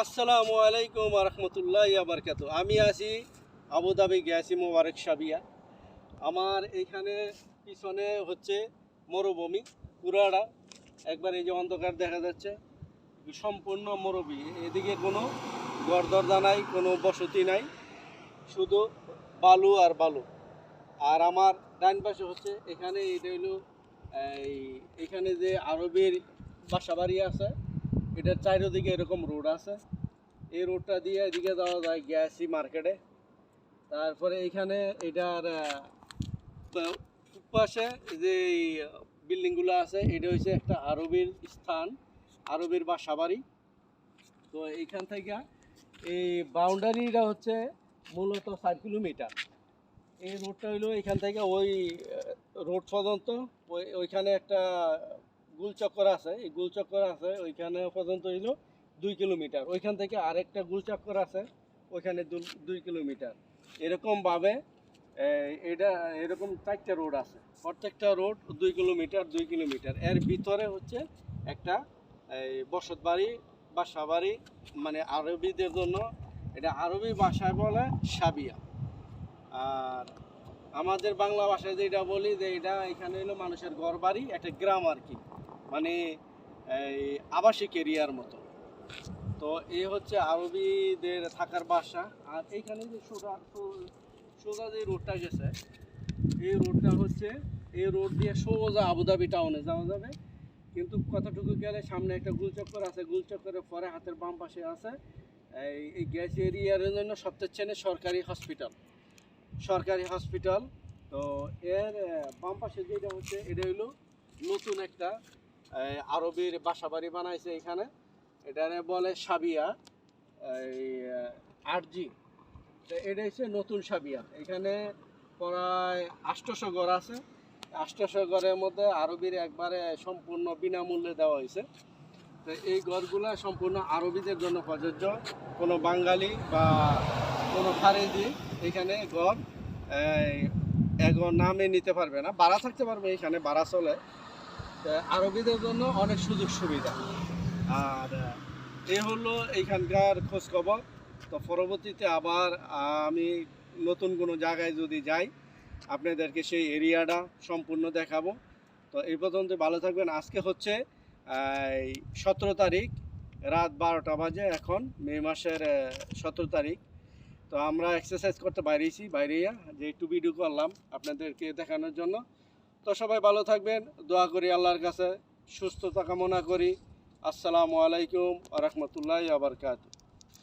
আসসালামু আলাইকুম রহমতুল্লাহ বারকাত। আমি আছি আবুধাবি গেছি মোবারক সাবিয়া। আমার এইখানে পিছনে হচ্ছে মরুভূমি পুরাটা, একবার এই যে অন্ধকার দেখা যাচ্ছে, সম্পূর্ণ মরুভূমি। এদিকে কোনো গড়দরদা নাই, কোনো বসতি নাই, শুধু বালু আর বালু। আর আমার ডান পাশে হচ্ছে এখানে এটা হইলো এখানে যে আরবের বাসাবাড়ি আছে, এটার চারিদিকে এরকম রোড আছে। এই রোডটা দিয়ে এদিকে যাওয়া যায় গ্যাসি মার্কেটে। তারপরে এইখানে এটার পাশে যে বিল্ডিংগুলো আছে, এটা হচ্ছে একটা আরবের স্থান, আরবের বাসাবাড়ি। তো এইখান থেকে এই বাউন্ডারিটা হচ্ছে মূলত 4 কিলোমিটার। এই রোডটা হইলো এখান থেকে ওই রোড পর্যন্ত, ওইখানে একটা গুলচক্কর আছে, এই গুলচক্কর আছে ওইখানে পর্যন্ত হইলো 2 কিলোমিটার। ওইখান থেকে আরেকটা গুলচক্কর আছে, ওইখানে 2 কিলোমিটার। এরকমভাবে এটা এরকম 4টা রোড আছে, প্রত্যেকটা রোড 2 কিলোমিটার 2 কিলোমিটার। এর ভিতরে হচ্ছে একটা বসত বাড়ি, বাসা বাড়ি, মানে আরবিদের জন্য। এটা আরবি ভাষায় বলে সাবিয়া। আর আমাদের বাংলা ভাষায় যেটা বলি যে এটা এখানে হলো মানুষের ঘর বাড়ি, একটা গ্রাম আর কি, মানে এই আবাসিক এরিয়ার মতো। তো এই হচ্ছে আরবিদের থাকার বাসা। আর এইখানে যে সোজা যে রোডটা গেছে, এই রোডটা হচ্ছে, এই রোড দিয়ে সোজা আবুধাবি টাউনে যাওয়া যাবে। কিন্তু কতটুকু গেলে সামনে একটা গুলচক্কর আছে, গুলচক্করের পরে হাতের বাম পাশে আছে এই গ্যাস এরিয়ার জন্য সবচেয়ে সরকারি হসপিটাল। তো এর বাম পাশে যেটা হচ্ছে, এটা হইলো নতুন একটা আরবির বাসা বাড়ি বানাইছে এখানে, এটারে বলে সাবিয়া এই 8G। তো এটা হচ্ছে নতুন সাবিয়া। এখানে প্রায় 800 ঘর আছে। 800 ঘরের মধ্যে আরবির একবারে সম্পূর্ণ বিনামূল্যে দেওয়া হয়েছে। তো এই ঘরগুলো সম্পূর্ণ আরবিদের জন্য প্রযোজ্য। কোনো বাঙালি বা কোনো খারেজি এখানে ঘর নামে নিতে পারবে না, ভাড়া থাকতে পারবে, এখানে ভাড়া চলে। আরবিদের জন্য অনেক সুযোগ সুবিধা। আর এ হলো এইখানকার খোঁজখবর। তো পরবর্তীতে আবার আমি নতুন কোনো জায়গায় যদি যাই, আপনাদেরকে সেই এরিয়াটা সম্পূর্ণ দেখাবো। তো এই পর্যন্ত ভালো থাকবেন। আজকে হচ্ছে 17 তারিখ, রাত 12টা বাজে এখন, মে মাসের 17 তারিখ। তো আমরা এক্সারসাইজ করতে বাইরেইয়া যে একটু ভিডিও করলাম আপনাদেরকে দেখানোর জন্য। তো সবাই ভালো থাকবেন, দোয়া করি আল্লাহর কাছে, সুস্থতা কামনা করি। আসসালামু আলাইকুম ওয়া রাহমাতুল্লাহি ওয়া বারাকাতুহু।